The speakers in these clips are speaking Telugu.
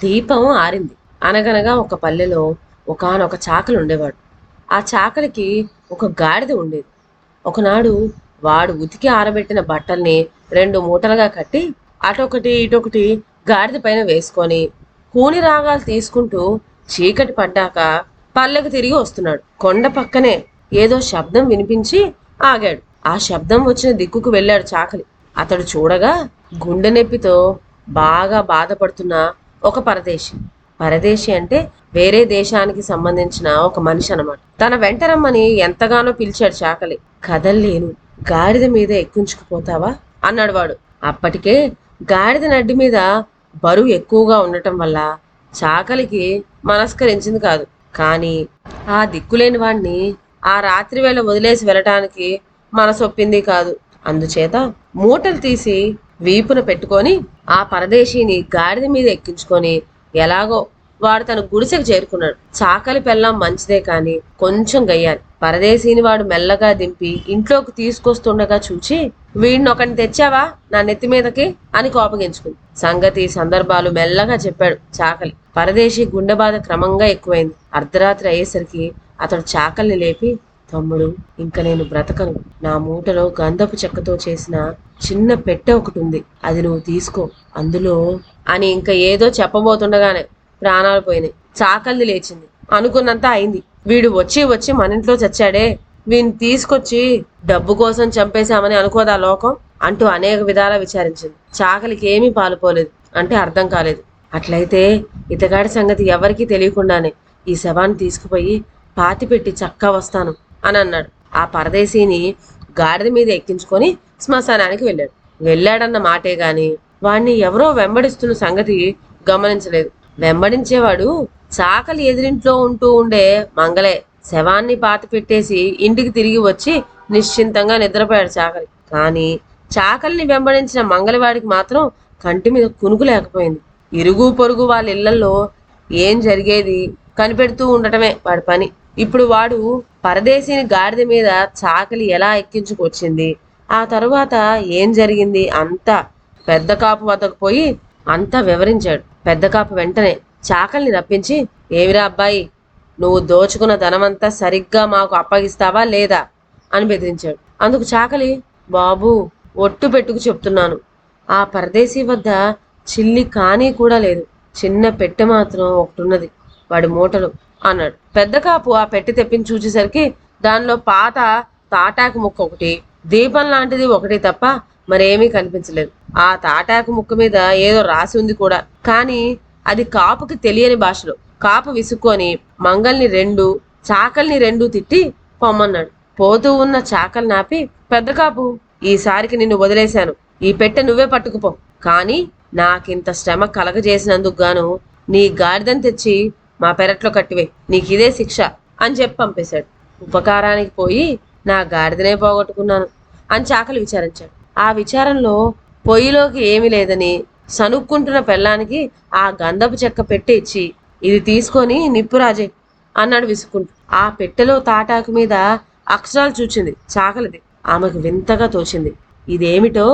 దీపం ఆరింది. అనగనగా ఒక పల్లెలో ఒకానొక చాకలి ఉండేవాడు. ఆ చాకలికి ఒక గాడిద ఉండేది. ఒకనాడు వాడు ఉతికి ఆరబెట్టిన బట్టల్ని 2 మూటలుగా కట్టి అటొకటి ఇటొకటి గాడిద పైన వేసుకొని కూని రాగాలు తీసుకుంటూ చీకటి పడ్డాక పల్లెకు తిరిగి వస్తున్నాడు. కొండ పక్కనే ఏదో శబ్దం వినిపించి ఆగాడు. ఆ శబ్దం వచ్చిన దిక్కుకు వెళ్ళాడు చాకలి. అతడు చూడగా గుండె నొప్పితో బాగా బాధపడుతున్న ఒక పరదేశి. పరదేశి అంటే వేరే దేశానికి సంబంధించిన ఒక మనిషి అన్నమాట. తన వెంట రమ్మని ఎంతగానో పిలిచాడు చాకలి. కదల్లేను, గాడిద మీద ఎక్కించుకుపోతావా అన్నాడు వాడు. అప్పటికే గాడిద నడ్డి మీద బరువు ఎక్కువగా ఉండటం వల్ల చాకలికి మనస్కరించింది కాదు. కానీ ఆ దిక్కులేని వాణ్ణి ఆ రాత్రి వేళ వదిలేసి వెళ్ళటానికి మనసొప్పింది కాదు. అందుచేత మూటలు తీసి వీపున పెట్టుకొని ఆ పరదేశీని గాడిద మీద ఎక్కించుకొని ఎలాగో వాడు తన గుడిసెకు చేరుకున్నాడు. చాకలి పెళ్ళాం మంచిదే కాని కొంచెం గయ్యాలి. పరదేశీని వాడు మెల్లగా దింపి ఇంట్లోకి తీసుకొస్తుండగా చూచి, వీడినొకని తెచ్చావా నా నెత్తి మీదకి అని కోపగించుకుంది. సంగతి సందర్భాలు మెల్లగా చెప్పాడు చాకలి. పరదేశీ గుండె బాధ క్రమంగా ఎక్కువైంది. అర్ధరాత్రి అయ్యేసరికి అతడు చాకల్ని లేపి, తమ్ముడు, ఇంక నేను బ్రతకను. నా మూటలో గంధపు చెక్కతో చేసిన చిన్న పెట్టె ఒకటి ఉంది, అది నువ్వు తీసుకో. అందులో అని ఇంకా ఏదో చెప్పబోతుండగానే ప్రాణాలు పోయినాయి. చాకల్ది లేచింది. అనుకున్నంత అయింది. వీడు వచ్చి వచ్చి మన ఇంట్లో చచ్చాడే, వీడిని తీసుకొచ్చి డబ్బు కోసం చంపేశామని అనుకోదా లోకం అంటూ అనేక విధాలా విచారించింది. చాకలికి ఏమీ పాలుపోలేదు. అంటే అర్థం కాలేదు. అట్లయితే ఇతగాడి సంగతి ఎవరికీ తెలియకుండానే ఈ శవాన్ని తీసుకుపోయి పాతిపెట్టి చక్కా వస్తాను అని అన్నాడు. ఆ పరదేశీని గాడిద మీద ఎక్కించుకొని శ్మశానానికి వెళ్ళాడు. వెళ్ళాడన్న మాటే గాని వాణ్ణి ఎవరో వెంబడిస్తున్న సంగతి గమనించలేదు. వెంబడించేవాడు చాకలి ఎదిరింట్లో ఉంటూ ఉండే మంగళే. శవాన్ని పాతి పెట్టేసి ఇంటికి తిరిగి వచ్చి నిశ్చింతంగా నిద్రపోయాడు చాకలి. కానీ చాకలిని వెంబడించిన మంగళవాడికి మాత్రం కంటి మీద కునుకు లేకపోయింది. ఇరుగు పొరుగు వాళ్ళ ఇళ్లలో ఏం జరిగేది కనిపెడుతూ ఉండటమే వాడి పని. ఇప్పుడు వాడు పరదేశీని గాడిద మీద చాకలి ఎలా ఎక్కించుకొచ్చింది, ఆ తరువాత ఏం జరిగింది అంతా పెద్ద కాపు వద్దకు పోయి అంతా వివరించాడు. పెద్ద కాపు వెంటనే చాకల్ని రప్పించి, ఏమిరా అబ్బాయి, నువ్వు దోచుకున్న ధనమంతా సరిగ్గా మాకు అప్పగిస్తావా లేదా అని బెదిరించాడు. అందుకు చాకలి, బాబు, ఒట్టు పెట్టుకు చెప్తున్నాను, ఆ పరదేశీ వద్ద చిల్లి కానీ కూడా లేదు. చిన్న పెట్టె మాత్రం ఒకటి ఉన్నది వాడి మూటలు అన్నాడు. పెద్ద కాపు ఆ పెట్టి తెప్పించి చూసేసరికి దానిలో పాత తాటాకు ముక్క ఒకటి, దీపం లాంటిది ఒకటి తప్ప మరేమీ కనిపించలేదు. ఆ తాటాకు ముక్క మీద ఏదో రాసి ఉంది కూడా, కానీ అది కాపుకి తెలియని భాషలో. కాపు విసుక్కొని మంగల్ని 2, చాకల్ని 2 తిట్టి పొమ్మన్నాడు. పోతూ ఉన్న చాకల్ని ఆపి, పెద్ద కాపు, ఈసారికి నిన్ను వదిలేశాను, ఈ పెట్టె నువ్వే పట్టుకుపో. కానీ నాకింత శ్రమ కలగజేసినందుకు గాను నీ గాడిదని తెచ్చి మా పెరట్లో కట్టివే, నీకిదే శిక్ష అని చెప్పి పంపేశాడు. ఉపకారానికి పోయి నా గాడిదనే పోగొట్టుకున్నాను అని చాకలి విచారించాడు. ఆ విచారంలో పొయ్యిలోకి ఏమీ లేదని సనుక్కుంటున్న పెళ్ళానికి ఆ గంధపు చెక్క పెట్టి ఇచ్చి, ఇది తీసుకొని నిప్పురాజే అన్నాడు విసుక్కుంటూ. ఆ పెట్టెలో తాటాకు మీద అక్షరాలు చూచింది చాకలిది. ఆమెకు వింతగా తోచింది. ఇదేమిటో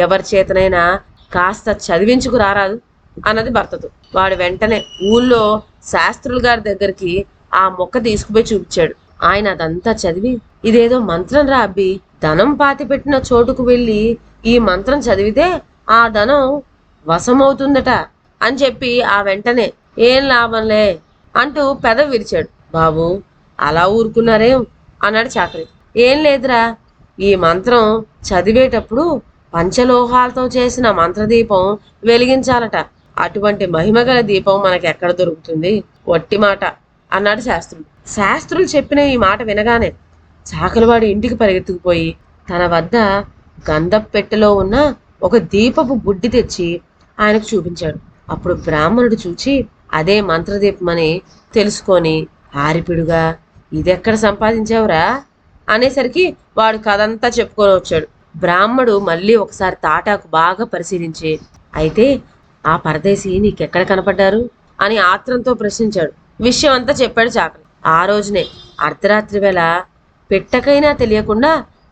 ఎవరి చేతనైనా కాస్త చదివించుకు రారాదు అన్నది భర్తతో. వాడు వెంటనే ఊళ్ళో శాస్త్రుల గారి దగ్గరికి ఆ మొక్క తీసుకుపోయి చూపించాడు. ఆయన అదంతా చదివి, ఇదేదో మంత్రం రా అబ్బి, ధనం పాతి పెట్టిన చోటుకు వెళ్ళి ఈ మంత్రం చదివితే ఆ ధనం వశమవుతుందట అని చెప్పి ఆ వెంటనే, ఏం లాభంలే అంటూ పెదవి విరిచాడు. బాబు, అలా ఊరుకున్నారేం అన్నాడు చాకలి. ఏం లేదురా, ఈ మంత్రం చదివేటప్పుడు పంచలోహాలతో చేసిన మంత్రదీపం వెలిగించాలట. అటువంటి మహిమగల దీపం మనకెక్కడ దొరుకుతుంది, వట్టి మాట అన్నాడు శాస్త్రుడు. శాస్త్రులు చెప్పిన ఈ మాట వినగానే చాకలివాడు ఇంటికి పరిగెత్తుకుపోయి తన వద్ద గంధపు పెట్టెలో ఉన్న ఒక దీపపు బుడ్డి తెచ్చి ఆయనకు చూపించాడు. అప్పుడు బ్రాహ్మణుడు చూచి అదే మంత్రదీపమని తెలుసుకొని, ఆరిపిడుగా, ఇదెక్కడ సంపాదించావురా అనేసరికి వాడు కథంతా చెప్పుకొని వచ్చాడు. బ్రాహ్మడు మళ్ళీ ఒకసారి తాటాకు బాగా పరిశీలించి, అయితే ఆ పరదేశీ నీకెక్కడ కనపడ్డారు అని ఆత్రంతో ప్రశ్నించాడు. విషయం అంతా చెప్పాడు చాకలి. ఆ రోజునే అర్ధరాత్రి వేళ పెట్టకైనా తెలియకుండా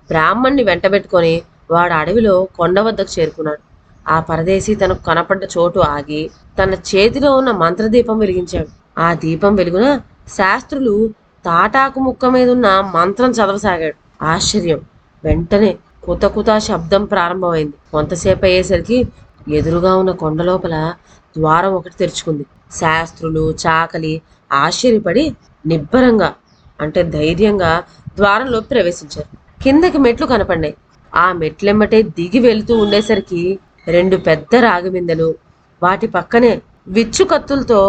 బ్రాహ్మణ్ణి వెంటబెట్టుకొని వాడు అడవిలో కొండ వద్దకు చేరుకున్నాడు. ఆ పరదేశి తనకు కనపడ్డ చోటు ఆగి తన చేతిలో ఉన్న మంత్రదీపం వెలిగించాడు. ఆ దీపం వెలుగున శాస్త్రులు తాటాకు ముక్క మీదున్న మంత్రం చదవసాగాడు. ఆశ్చర్యం! వెంటనే కుతకుత శబ్దం ప్రారంభమైంది. కొంతసేపు అయ్యేసరికి ఎదురుగా ఉన్న కొండ లోపల ద్వారం ఒకటి తెరుచుకుంది. శాస్త్రులు చాకలి ఆశ్చర్యపడి నిబ్బరంగా అంటే ధైర్యంగా ద్వారంలో ప్రవేశించారు. కిందకి మెట్లు కనపడినాయి. ఆ మెట్లెమ్మటే దిగి వెళుతూ ఉండేసరికి 2 పెద్ద రాగిమిందెలు, వాటి పక్కనే విచ్చు కత్తులతో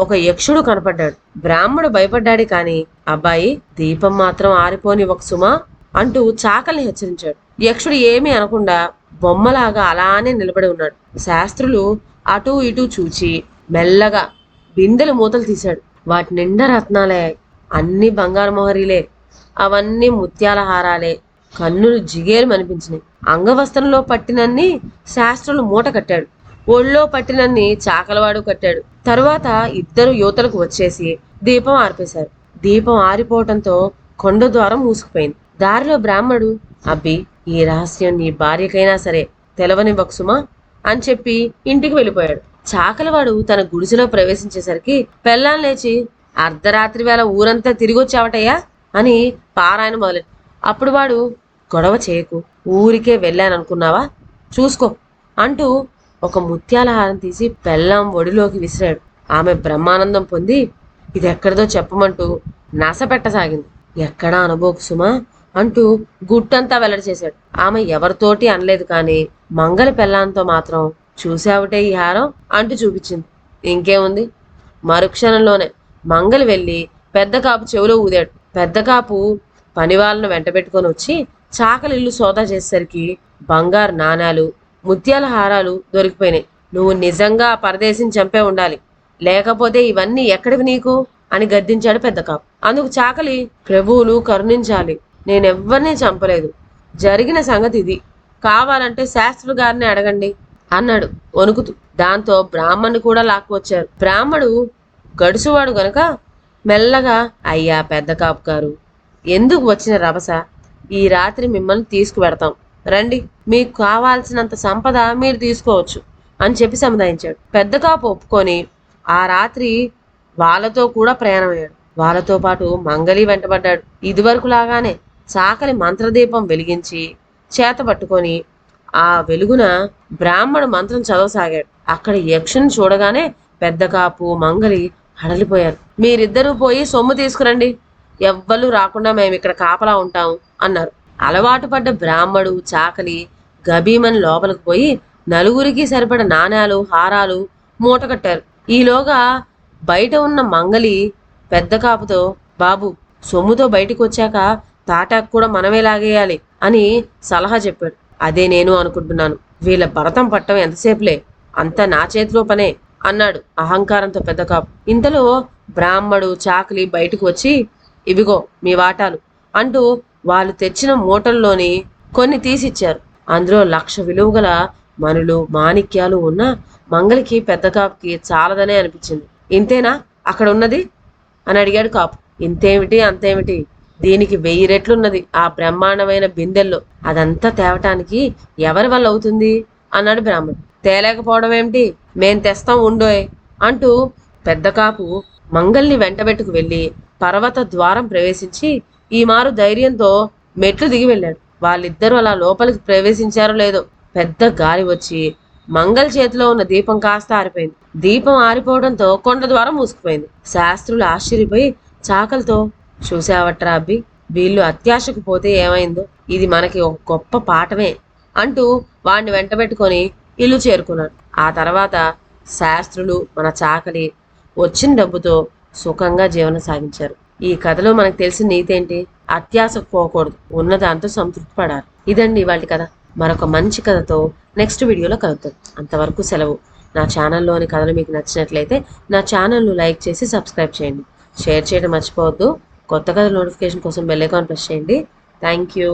ఒక యక్షుడు కనపడ్డాడు. బ్రాహ్మడు భయపడ్డాడు కాని, అబ్బాయి దీపం మాత్రం ఆరిపోనివ్వకు సుమా అంటూ చాకల్ని హెచ్చరించాడు. యక్షుడు ఏమీ అనకుండా బొమ్మలాగా అలానే నిలబడి ఉన్నాడు. శాస్త్రులు అటూ ఇటూ చూచి మెల్లగా బిందెలు మూతలు తీశాడు. వాటి నిండా రత్నాలే, అన్ని బంగారు మొహరీలే, అవన్నీ ముత్యాల హారాలే. కన్నులు జిగేలు అనిపించినాయి. అంగవస్త్రంలో పట్టినన్ని శాస్త్రులు మూట కట్టాడు. ఒళ్ళో పట్టినన్ని చాకలవాడు కట్టాడు. తరువాత ఇద్దరు యువతలకు వచ్చేసి దీపం ఆర్పేశారు. దీపం ఆరిపోవటంతో కొండ ద్వారం మూసుకుపోయింది. దారిలో బ్రాహ్మడు, అబ్బి ఈ రహస్యం నీ భార్యకైనా సరే తెలవనివ్వకు సుమా అని చెప్పి ఇంటికి వెళ్ళిపోయాడు. చాకలవాడు తన గుడిసెలో ప్రవేశించేసరికి పెళ్ళాం లేచి, అర్ధరాత్రి వేళ ఊరంతా తిరిగొచ్చావటయ్యా అని పారాయణ మొదలెట్టు. అప్పుడు వాడు, గొడవ చేయకు, ఊరికే వెళ్ళాననుకున్నావా, చూసుకో అంటూ ఒక ముత్యాల హారం తీసి పెళ్ళాం ఒడిలోకి విసిరాడు. ఆమె బ్రహ్మానందం పొంది ఇది ఎక్కడిదో చెప్పమంటూ నసపెట్టసాగింది. ఎక్కడా అనుభోకు సుమా అంటూ గుట్టంతా వెల్లడి చేశాడు. ఆమె ఎవరితోటి అనలేదు కానీ మంగళ పెళ్ళాంతో మాత్రం చూసావుటే ఈ హారం అంటూ చూపించింది. ఇంకేముంది, మరుక్షణంలోనే మంగలి వెళ్ళి పెద్ద కాపు చెవిలో ఊదాడు. పెద్ద కాపు పనివాళ్ళను వెంటబెట్టుకొని వచ్చి చాకలి ఇల్లు సోదా చేసేసరికి బంగారు నాణాలు, ముత్యాల హారాలు దొరికిపోయినాయి. నువ్వు నిజంగా ఆ పరదేశిని చంపే ఉండాలి, లేకపోతే ఇవన్నీ ఎక్కడివి నీకు అని గద్దించాడు పెద్ద కాపు. అందుకు చాకలి, ప్రభువులు కరుణించాలి, నేనెవ్వరినీ చంపలేదు, జరిగిన సంగతి ఇది, కావాలంటే శాస్త్రులు గారిని అడగండి అన్నాడు వణుకుతూ. దాంతో బ్రాహ్మణ్ణి కూడా లాక్కువచ్చారు. బ్రాహ్మడు గడుసువాడు గనక మెల్లగా, అయ్యా పెద్ద కాపు గారు, ఎందుకు వచ్చిన రభస, ఈ రాత్రి మిమ్మల్ని తీసుకువెడతాం రండి, మీకు కావాల్సినంత సంపద మీరు తీసుకోవచ్చు అని చెప్పి సముదాయించాడు. పెద్ద కాపు ఒప్పుకొని ఆ రాత్రి వాళ్ళతో కూడా ప్రయాణమయ్యాడు. వాళ్ళతో పాటు మంగలి వెంటబడ్డాడు. ఇదివరకు లాగానే చాకలి మంత్రదీపం వెలిగించి చేత పట్టుకొని ఆ వెలుగున బ్రాహ్మడు మంత్రం చదవసాగాడు. అక్కడ యక్షుని చూడగానే పెద్ద కాపు మంగలి హడలిపోయారు. మీరిద్దరూ పోయి సొమ్ము తీసుకురండి, ఎవ్వరూ రాకుండా మేము ఇక్కడ కాపలా ఉంటాం అన్నారు. అలవాటు పడ్డ బ్రాహ్మడు చాకలి గభీమని లోపలికి పోయి నలుగురికి సరిపడ నాణ్యాలు హారాలు మూట కట్టారు. ఈలోగా బయట ఉన్న మంగలి పెద్ద కాపుతో, బాబు సొమ్ముతో బయటికి వచ్చాక తాటాకు కూడా మనమే లాగేయాలి అని సలహా చెప్పాడు. అదే నేను అనుకుంటున్నాను, వీళ్ళ భరతం పట్టం ఎంతసేపులే, అంతా నా చేతిలో పనే అన్నాడు అహంకారంతో పెద్ద కాపు. ఇంతలో బ్రాహ్మడు చాకలి బయటకు వచ్చి, ఇవిగో మీ వాటాలు అంటూ వాళ్ళు తెచ్చిన మూటల్లోని కొన్ని తీసిచ్చారు. అందులో 1,00,000 విలువ గల మనులు మాణిక్యాలు ఉన్న మంగలికి పెద్ద కాపుకి చాలదనే అనిపించింది. ఇంతేనా అక్కడ ఉన్నది అని అడిగాడు కాపు. ఇంతేమిటి అంతేమిటి, దీనికి 1000 రెట్లున్నది ఆ బ్రహ్మాండమైన బిందెల్లో, అదంతా తేవటానికి ఎవరి వల్ల అవుతుంది అన్నాడు బ్రాహ్మణుడు. తేలేకపోవడం ఏమిటి, మేం తెస్తాం ఉండోయ్ అంటూ పెద్ద కాపు మంగల్ని వెంటబెట్టుకు వెళ్ళి పర్వత ద్వారం ప్రవేశించి ఈ మారు ధైర్యంతో మెట్లు దిగి వెళ్ళాడు. వాళ్ళిద్దరూ అలా లోపలికి ప్రవేశించారో లేదో పెద్ద గాలి వచ్చి మంగళ చేతిలో ఉన్న దీపం కాస్త ఆరిపోయింది. దీపం ఆరిపోవడంతో కొండ ద్వారం మూసుకుపోయింది. శాస్త్రులు ఆశ్చర్యపోయి చాకలతో, చూసావట్రా అబ్బి, వీళ్ళు అత్యాశకు పోతే ఏమైందో, ఇది మనకి ఒక గొప్ప పాఠమే అంటూ వాడిని వెంటబెట్టుకొని ఇల్లు చేరుకున్నాడు. ఆ తర్వాత శాస్త్రులు మన చాకలి వచ్చిన డబ్బుతో సుఖంగా జీవనం సాగించారు. ఈ కథలో మనకు తెలిసిన నీతేంటి, అత్యాశకు పోకూడదు, ఉన్నదాంతో సంతృప్తి పడాలి. ఇదండి ఇవాళ కథ. మరొక మంచి కథతో నెక్స్ట్ వీడియోలో కలుద్దాం. అంతవరకు సెలవు. నా ఛానల్లోని కథలు మీకు నచ్చినట్లయితే నా ఛానల్ను లైక్ చేసి సబ్స్క్రైబ్ చేయండి. షేర్ చేయడం మర్చిపోవద్దు. కొత్త కథల నోటిఫికేషన్ కోసం బెల్ ఐకాన్ ప్రెస్ చేయండి. Thank you.